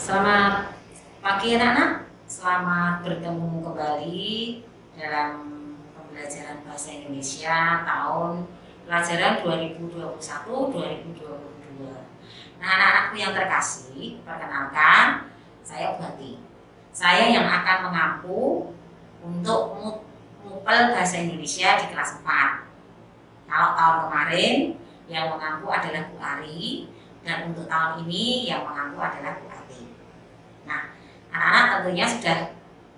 Selamat pagi anak-anak, selamat bertemu kembali dalam pembelajaran bahasa Indonesia tahun pelajaran 2021-2022. Nah, anak-anakku yang terkasih, perkenalkan, saya Bati. Saya yang akan mengampu untuk mupel bahasa Indonesia di kelas 4. Kalau tahun kemarin yang mengampu adalah Bu Ari, dan untuk tahun ini yang mengampu adalah Bu Ati. Nah, anak-anak tentunya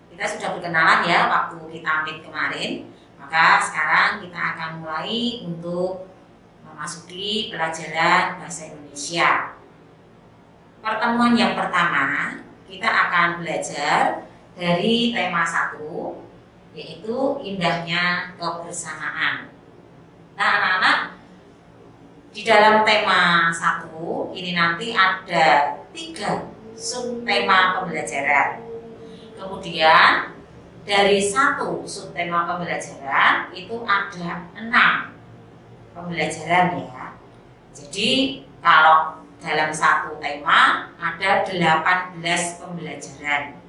kita sudah berkenalan ya waktu kita meet kemarin. Maka sekarang kita akan mulai untuk memasuki pelajaran bahasa Indonesia. Pertemuan yang pertama, kita akan belajar dari tema 1, yaitu indahnya kebersamaan. Nah, anak-anak, di dalam tema 1 ini nanti ada 3 subtema pembelajaran. Kemudian dari 1 subtema pembelajaran itu ada 6 pembelajaran ya. Jadi kalau dalam 1 tema ada 18 pembelajaran.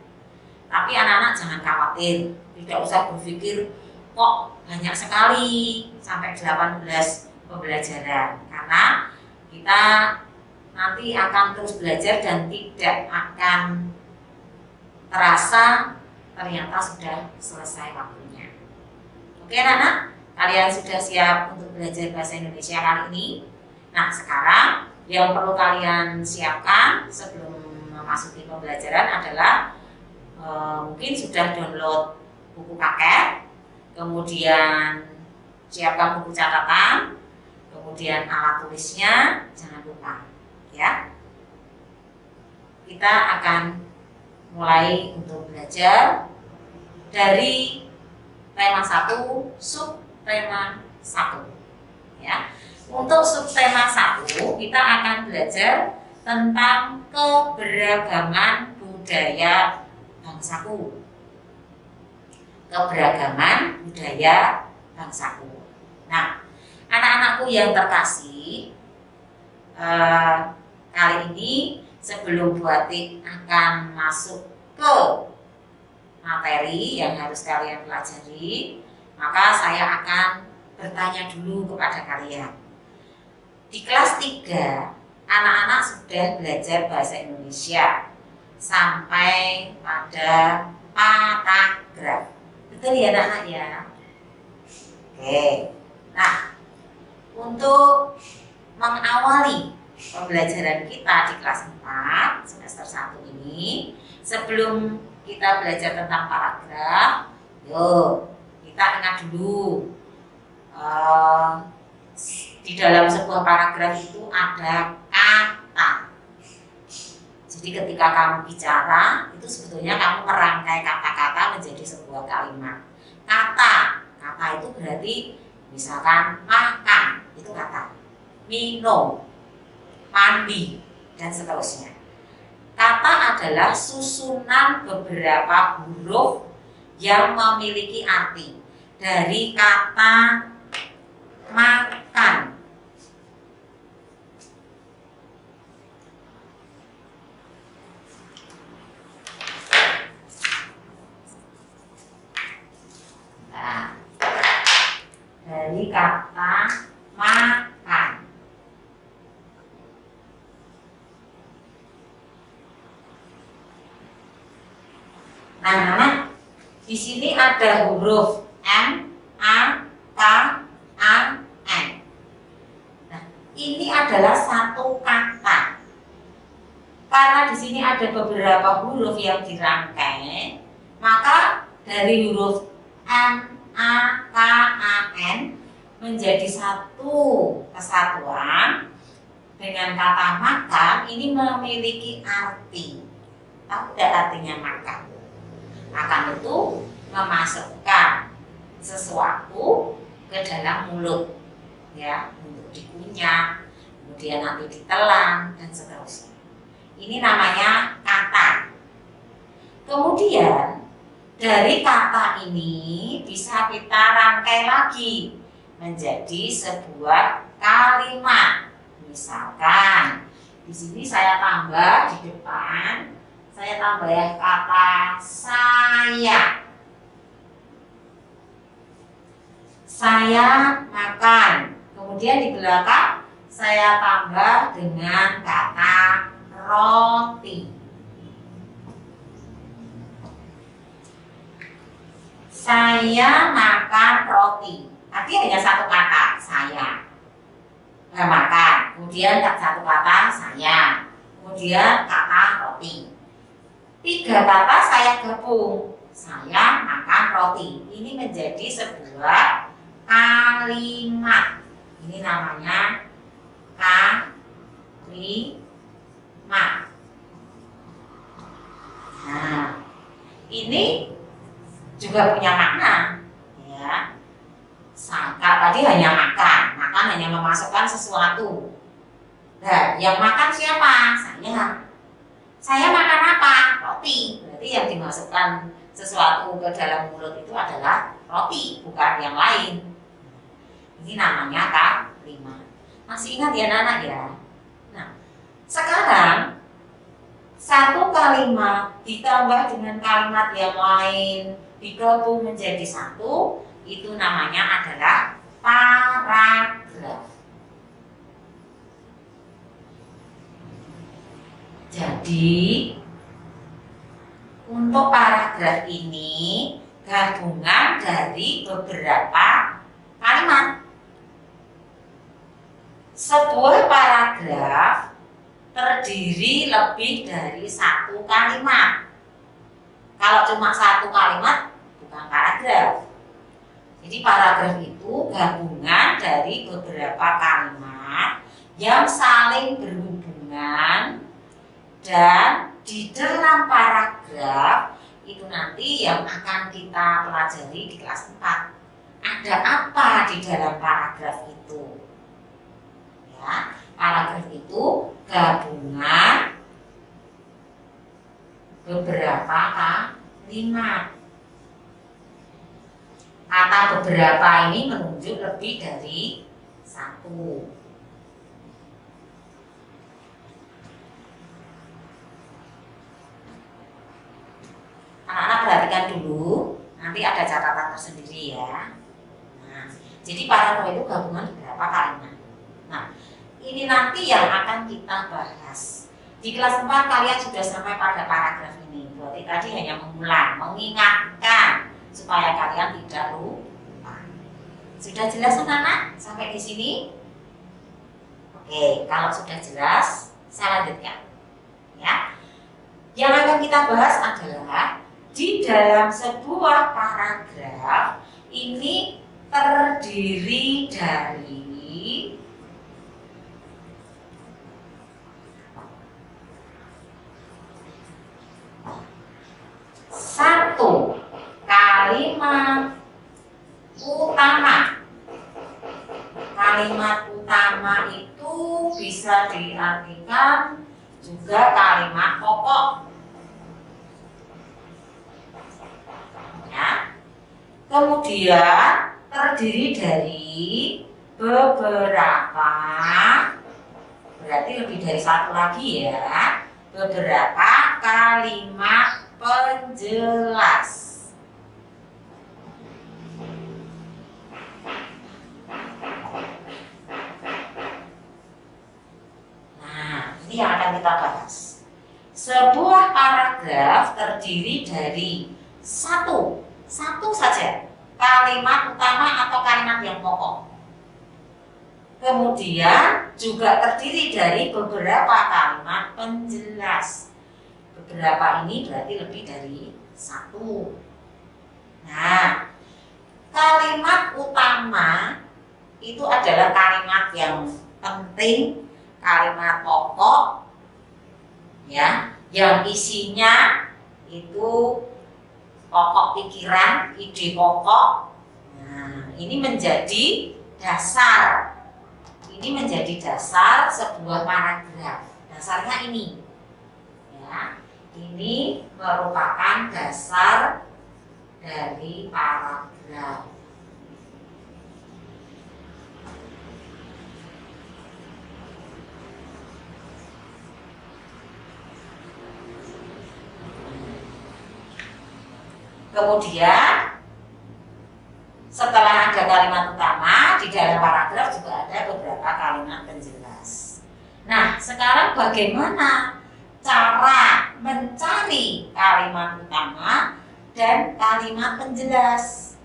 Tapi anak-anak jangan khawatir, tidak usah berpikir kok banyak sekali sampai 18 pembelajaran, karena kita nanti akan terus belajar dan tidak akan terasa ternyata sudah selesai waktunya. Oke anak-anak, kalian sudah siap untuk belajar bahasa Indonesia kali ini? Nah, sekarang yang perlu kalian siapkan sebelum memasuki pembelajaran adalah mungkin sudah download buku paket, kemudian siapkan buku catatan, kemudian alat tulisnya jangan lupa ya. Kita akan mulai untuk belajar dari tema 1, subtema 1 ya. Untuk subtema 1 kita akan belajar tentang keberagaman budaya bangsaku. Keberagaman budaya bangsaku. Nah, anak-anakku yang terkasih, kali ini sebelum Bu Ati akan masuk ke materi yang harus kalian pelajari, maka saya akan bertanya dulu kepada kalian. Di kelas 3, anak-anak sudah belajar bahasa Indonesia sampai pada paragraf. Betul ya anak-anak ya? Oke. Nah, untuk mengawali pembelajaran kita di kelas 4 semester 1 ini, sebelum kita belajar tentang paragraf, yuk kita ingat dulu di dalam sebuah paragraf itu ada kata. Jadi ketika kamu bicara, itu sebetulnya kamu merangkai kata-kata menjadi sebuah kalimat. Kata itu berarti misalkan makan, itu kata. Minum, mandi, dan seterusnya. Kata adalah susunan beberapa huruf yang memiliki arti. Dari kata makan, nah, dari kata makan. Nah, di sini ada huruf M, A, K, A, N. Nah, ini adalah satu kata. Karena di sini ada beberapa huruf yang dirangkai, maka dari huruf M, A, K, A, N menjadi satu kesatuan dengan kata makan. Ini memiliki arti. Tahu tidak artinya makan? Makan itu memasukkan sesuatu ke dalam mulut ya, untuk dikunyah, kemudian nanti ditelan dan seterusnya. Ini namanya kata. Kemudian dari kata ini bisa kita rangkai lagi menjadi sebuah kalimat. Misalkan di sini saya tambah di depan Saya tambah kata saya. Saya makan. Kemudian di belakang saya tambah dengan kata roti. Saya makan roti. Tadi hanya satu kata, saya. Makan. Kemudian satu kata, saya. Kemudian kata roti. 3 kata saya gabung. Saya makan roti. Ini menjadi sebuah kalimat. Ini namanya kalimat. Nah, ini juga punya makna, ya. Tadi hanya makan hanya memasukkan sesuatu. Nah, yang makan siapa? Saya makan apa? Roti. Berarti yang dimasukkan sesuatu ke dalam mulut itu adalah roti, bukan yang lain. Ini namanya kalimat. Masih ingat ya anak ya? Nah, sekarang satu kalimat ditambah dengan kalimat yang lain digabung menjadi satu, itu namanya adalah paragraf. Jadi untuk paragraf ini gabungan dari beberapa kalimat. Sebuah paragraf terdiri lebih dari satu kalimat. Kalau cuma satu kalimat bukan paragraf. Jadi paragraf itu gabungan dari beberapa kalimat yang saling berhubungan, dan di dalam paragraf itu nanti yang akan kita pelajari di kelas 4. Ada apa di dalam paragraf itu? Ya, paragraf itu gabungan beberapa kalimat. Kata beberapa ini menunjuk lebih dari satu. Anak-anak perhatikan dulu, nanti ada catatan tersendiri ya. Nah, jadi paragraf itu gabungan beberapa kalimat. Nah, ini nanti yang akan kita bahas. Di kelas 4 kalian sudah sampai pada paragraf ini. Berarti tadi hanya mengulang, mengingatkan supaya kalian tidak lupa. Sudah jelas anak-anak sampai di sini? Oke, kalau sudah jelas, saya lanjutkan. Ya. Yang akan kita bahas adalah di dalam sebuah paragraf ini terdiri dari satu kalimat utama. Kalimat utama itu bisa diartikan juga kalimat pokok. Ya. Kemudian terdiri dari beberapa, berarti lebih dari satu lagi ya, beberapa kalimat penjelas. Nah, ini yang akan kita bahas. Sebuah paragraf terdiri dari satu saja kalimat utama atau kalimat yang pokok. Kemudian juga terdiri dari beberapa kalimat penjelas. Beberapa ini berarti lebih dari satu. Nah, kalimat utama itu adalah kalimat yang penting, kalimat pokok, ya, yang isinya itu pokok pikiran, ide pokok. Nah, ini menjadi dasar. Ini menjadi dasar sebuah paragraf. Dasarnya ini. Ya, ini merupakan dasar dari paragraf. Kemudian setelah ada kalimat utama, di dalam paragraf juga ada beberapa kalimat penjelas. Nah, sekarang bagaimana cara mencari kalimat utama dan kalimat penjelas?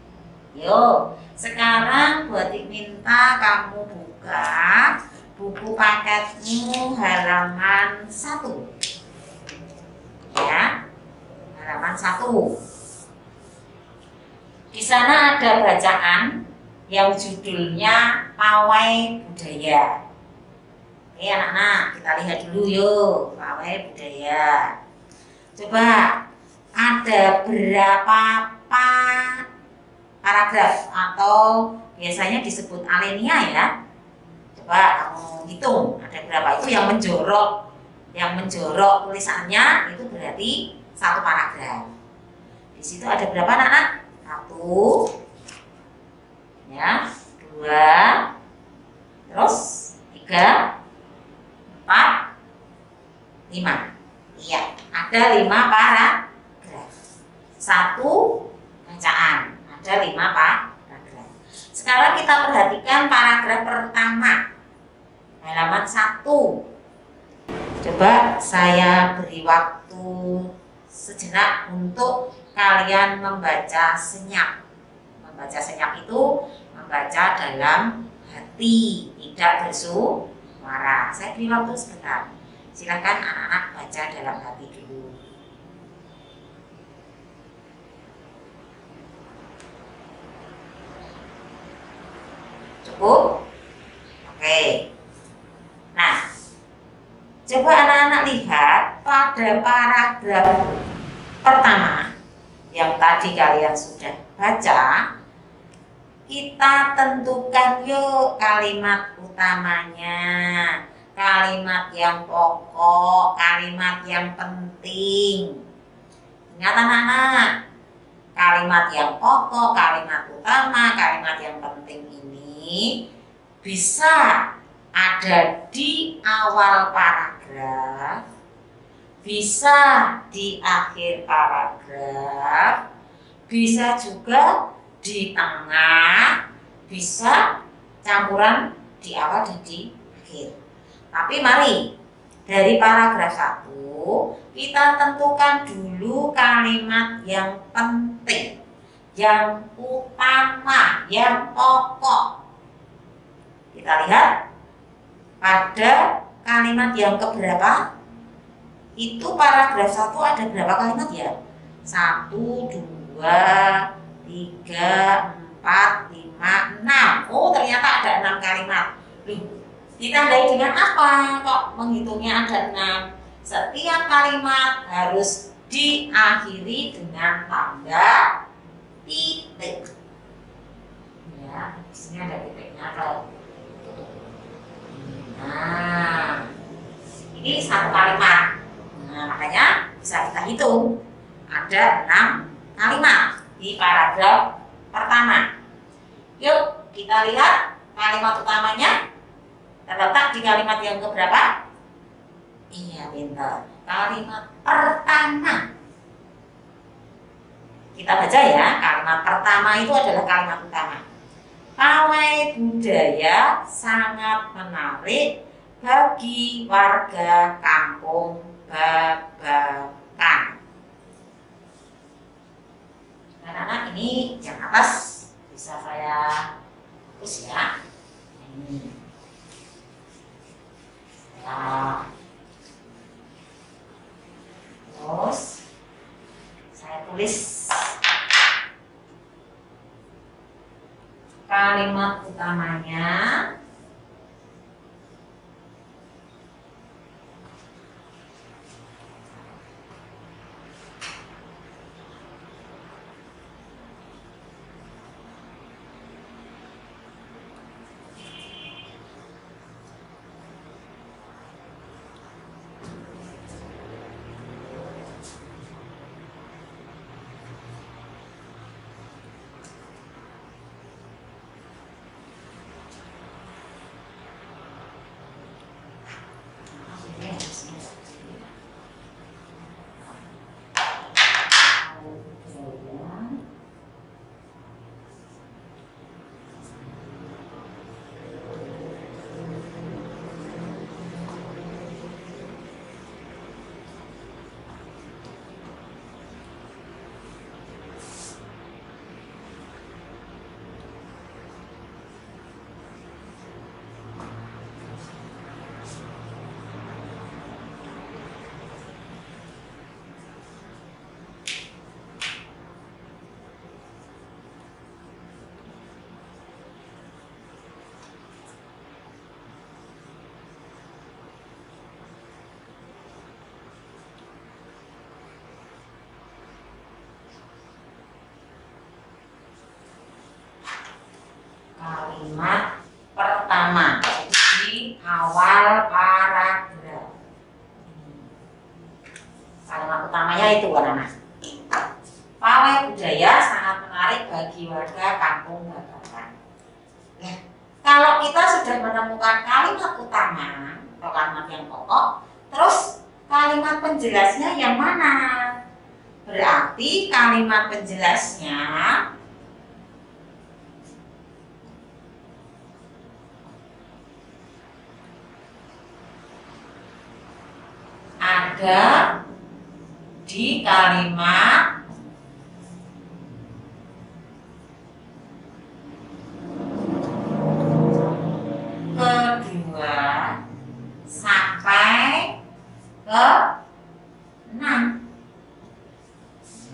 Yuk, sekarang Bu Atik minta kamu buka buku paketmu halaman 1. Ya, halaman 1. Di sana ada bacaan yang judulnya Pawai Budaya. Oke anak-anak, kita lihat dulu yuk, Pawai Budaya. Coba ada berapa paragraf atau biasanya disebut alinea ya. Coba kamu hitung ada berapa, itu yang menjorok. Yang menjorok tulisannya itu berarti satu paragraf. Di situ ada berapa anak-anak? 1, ya, 2, terus 3, 4, 5. Iya, ada 5 paragraf. 1 bacaan, ada 5 paragraf. Sekarang kita perhatikan paragraf pertama, halaman 1. Coba saya beri waktu sejenak untuk kalian membaca senyap. Membaca senyap itu membaca dalam hati, tidak bersuara. Saya beri waktu sebentar. Silakan anak-anak baca dalam hati dulu. Cukup? Oke. Nah, coba anak-anak lihat pada paragraf pertama yang tadi kalian sudah baca, kita tentukan yuk kalimat utamanya, kalimat yang pokok, kalimat yang penting. Ingat anak-anak, kalimat yang pokok, kalimat utama, kalimat yang penting ini bisa ada di awal paragraf, bisa di akhir paragraf, bisa juga di tengah, bisa campuran di awal dan di akhir. Tapi mari dari paragraf 1 kita tentukan dulu kalimat yang penting, yang utama, yang pokok. Kita lihat pada kalimat yang keberapa. Itu paragraf 1 ada berapa kalimat ya? 1, 2, 3, 4, 5, 6. Oh ternyata ada 6 kalimat. Ditandai dengan apa kok menghitungnya ada 6? Setiap kalimat harus diakhiri dengan tanda titik. Ya, di sini ada titiknya loh. Nah, ini satu kalimat. Nah, makanya bisa kita hitung ada 6 kalimat di paragraf pertama. Yuk kita lihat kalimat utamanya terletak di kalimat yang keberapa? Iya pintar, kalimat pertama. Kita baca ya, kalimat pertama itu adalah kalimat utama. Pawai budaya sangat menarik bagi warga kampung Babakan. Anak-anak ini yang atas bisa saya hapus ya. Ini. Ya. Terus saya tulis kalimat utamanya. kalimat pertama, di awal paragraf. Kalimat utamanya itu anak-anak. Pawai budaya sangat menarik bagi warga kampung Babakan. Nah, kalau kita sudah menemukan kalimat utama atau kalimat yang pokok, terus kalimat penjelasnya yang mana? Berarti kalimat penjelasnya ada di kalimat kedua sampai ke 6.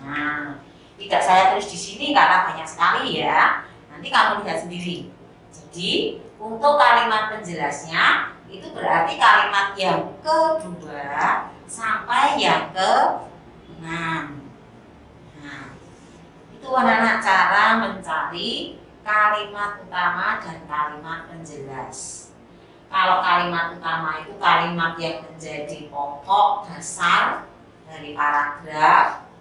Nah, tidak saya tulis di sini karena banyak sekali ya. Nanti kamu lihat sendiri. Jadi, untuk kalimat penjelasnya itu berarti kalimat yang kedua sampai yang ke-6. Nah, itu anak-anak cara mencari kalimat utama dan kalimat penjelas. Kalau kalimat utama itu kalimat yang menjadi pokok dasar dari paragraf.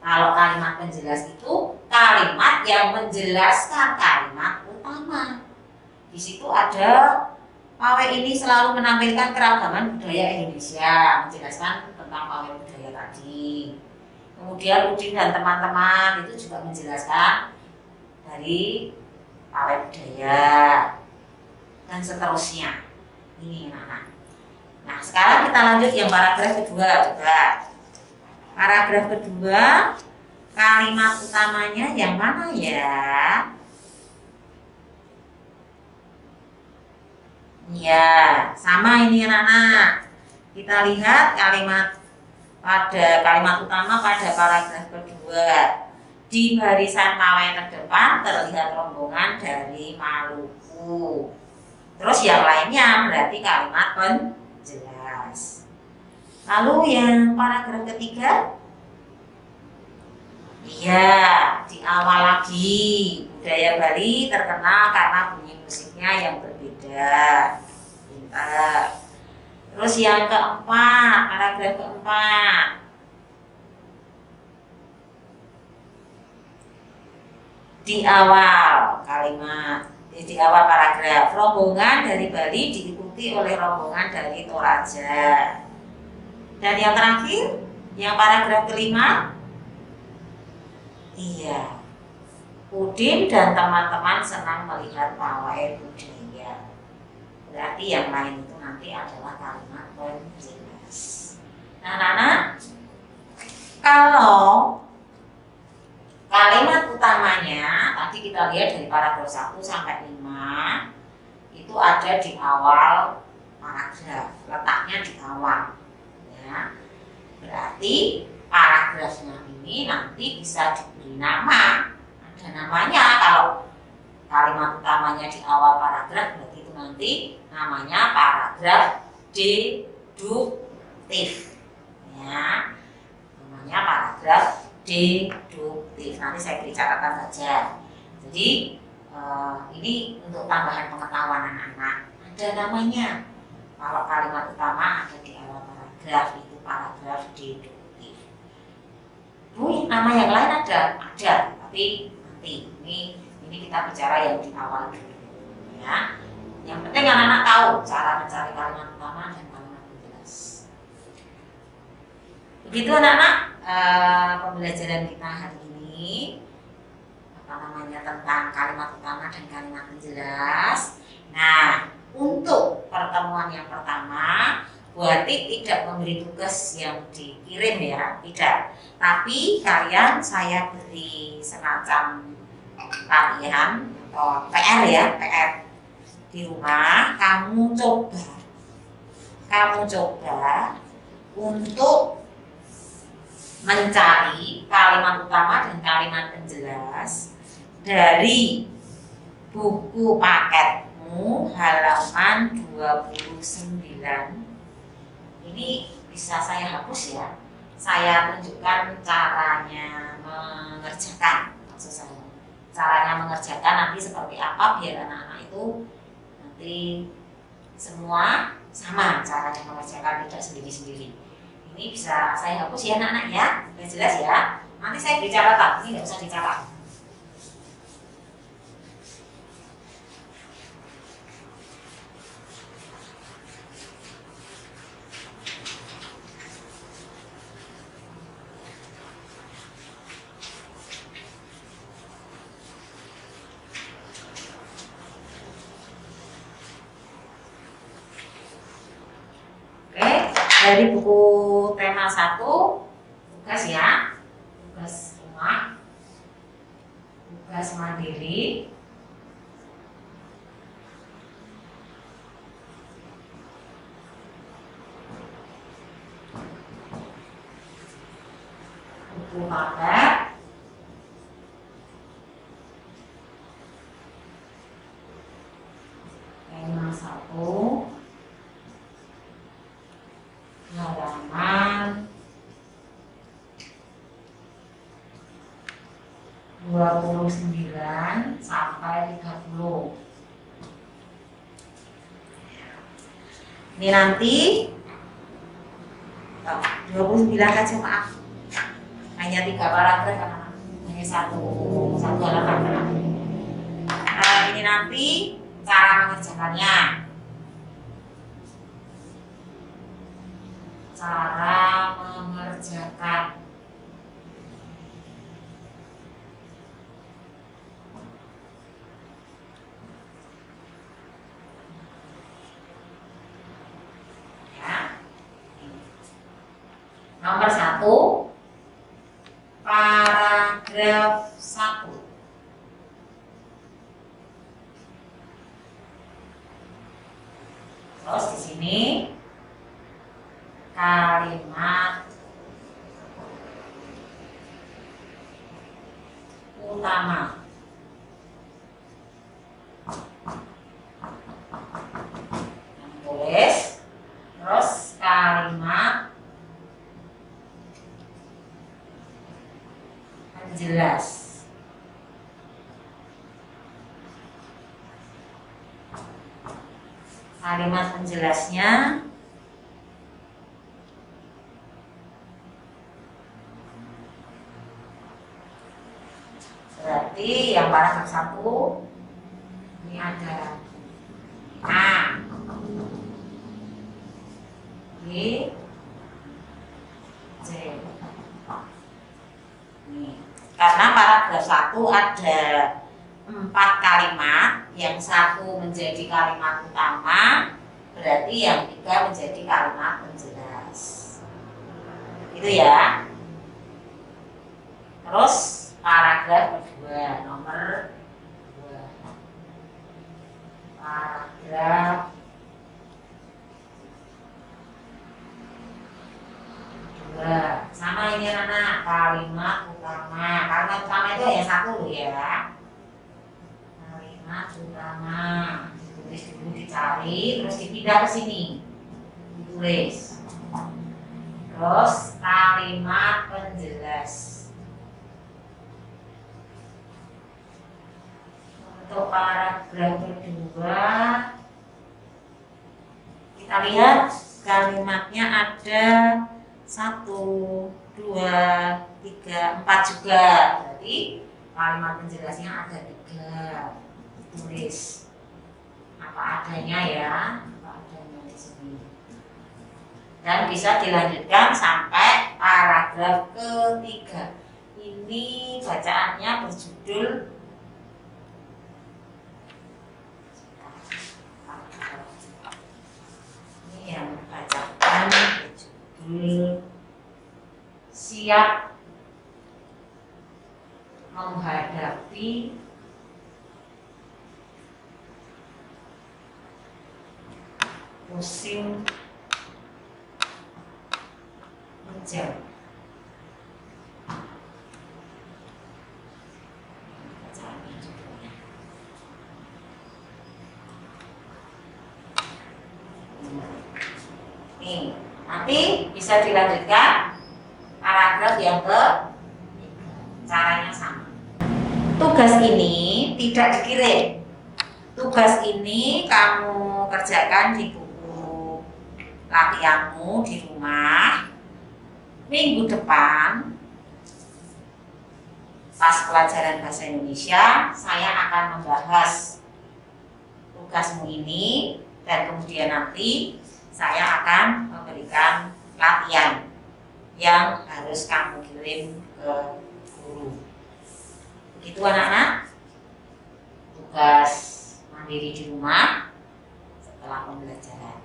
Kalau kalimat penjelas itu kalimat yang menjelaskan kalimat utama. Di situ ada pawai ini selalu menampilkan keragaman budaya Indonesia, menjelaskan tentang pawai budaya tadi. Kemudian Udin dan teman-teman itu juga menjelaskan dari pawai budaya dan seterusnya. Ini anak-anak. Nah, sekarang kita lanjut yang paragraf kedua juga. Paragraf kedua, kalimat utamanya yang mana ya? Ya, sama ini anak-anak. Kita lihat kalimat utama pada paragraf kedua. Di barisan pawai terdepan terlihat rombongan dari Maluku. Terus yang lainnya berarti kalimat penjelas. Lalu yang paragraf ketiga, iya, di awal lagi budaya Bali terkenal karena bunyi musiknya yang berbeda. Pintar. Terus yang keempat, paragraf keempat, di awal kalimat, di awal paragraf, rombongan dari Bali diikuti oleh rombongan dari Toraja. Dan yang terakhir, yang paragraf kelima, iya, Udin dan teman-teman senang melihat pawai budaya. Berarti yang lain itu nanti adalah kalimat penjelas. Nah, anak-anak, kalau kalimat utamanya tadi kita lihat dari paragraf 1 sampai 5 itu ada di awal paragraf, letaknya di awal. Ya. Berarti paragrafnya ini nanti bisa diberi nama. Ada namanya. Kalau kalimat utamanya di awal paragraf berarti itu nanti namanya paragraf deduktif. Ya. Namanya paragraf deduktif. Nanti saya beri catatan saja. Jadi ini untuk tambahan pengetahuan anak-anak. Ada namanya. Kalau kalimat utama ada di awal paragraf itu paragraf deduktif. Bu, nama yang lain ada, tapi nanti ini kita bicara yang di awal dulu. Ya. Yang penting anak-anak tahu cara mencari kalimat utama dan kalimat penjelas. Begitu anak-anak pembelajaran kita hari ini tentang kalimat utama dan kalimat penjelas. Nah, untuk pertemuan yang pertama, Bu Ati tidak memberi tugas yang dikirim ya, tidak. Tapi kalian saya beri semacam latihan atau PR ya, PR di rumah. Kamu coba untuk mencari kalimat utama dan kalimat penjelas dari buku paketmu halaman 29. Ini bisa saya hapus ya. Saya tunjukkan caranya mengerjakan, maksud saya. Caranya mengerjakan nanti seperti apa biar anak-anak itu nanti semua sama caranya mengerjakan, tidak sendiri-sendiri. Ini bisa saya hapus ya anak-anak ya, sudah jelas ya. Nanti saya beri catatan, ini nggak usah dicatat. Dari buku tema 1, tugas ya, tugas rumah, tugas mandiri, buku paket, tema 1, halaman 29 sampai 30. Ini nanti 29 saja, maaf. Hanya 3 paragraf, hanya satu halaman. Ini nanti cara mengerjakannya. Cara mengerjakan. Ya. Nomor 1, paragraf 1. Terus di sini kalimat utama. Tulis, terus kalimat penjelas. Kalimat penjelasnya berarti yang paragraf 1 ini ada A, B, C. Nih, karena paragraf 1 ada 4 kalimat, yang 1 menjadi kalimat utama, berarti yang 3 menjadi kalimat penjelas. Itu ya. Terus paragraf kedua, nomor 2. Paragraf 2. Sama ini anak, kalimat utama. Kalimat utama itu hanya 1 loh ya. Kalimat utama. Ditulis dulu, dicari, terus dipindah ke sini. Ditulis. Terus kalimat penjelas. Untuk paragraf kedua, kita lihat kalimatnya ada 1, 2, 3, 4 juga. Berarti kalimat penjelasnya ada 3. Tulis apa adanya ya, apa adanya di sini. Dan bisa dilanjutkan sampai paragraf ketiga. Ini bacaannya berjudul yang bacakan berjudul siap menghadapi musim hujan. Nih, nanti bisa dilanjutkan paragraf yang ke caranya sama. tugas ini tidak dikirim. Tugas ini kamu kerjakan di buku latihanmu di rumah. Minggu depan pas pelajaran bahasa Indonesia, saya akan membahas tugasmu ini dan kemudian nanti saya akan memberikan latihan yang harus kamu kirim ke guru. Begitu anak-anak, tugas mandiri di rumah setelah pembelajaran.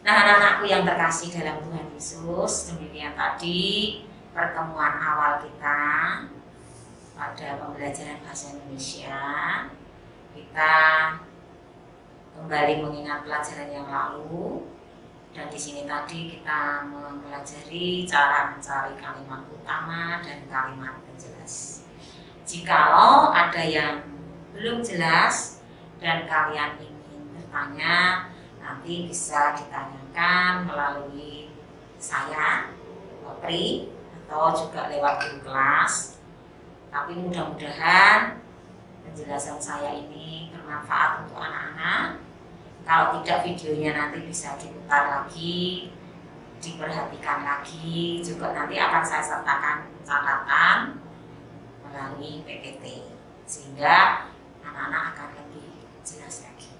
Nah, anak-anakku yang terkasih dalam Tuhan Yesus, demikian tadi pertemuan awal kita pada pembelajaran bahasa Indonesia. Kita kembali mengingat pelajaran yang lalu, dan di sini tadi kita mempelajari cara mencari kalimat utama dan kalimat penjelas. Jikalau ada yang belum jelas dan kalian ingin bertanya, nanti bisa ditanyakan melalui saya, Pri, atau juga lewat guru kelas. Tapi mudah-mudahan penjelasan saya ini bermanfaat untuk anak-anak. Kalau tidak, videonya nanti bisa diputar lagi, diperhatikan lagi. Juga nanti akan saya sertakan catatan melalui PPT, sehingga anak-anak akan lebih jelas lagi.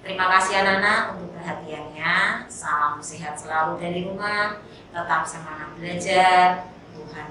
Terima kasih anak-anak untuk perhatiannya. Salam sehat selalu dari rumah. Tetap semangat belajar. Tuhan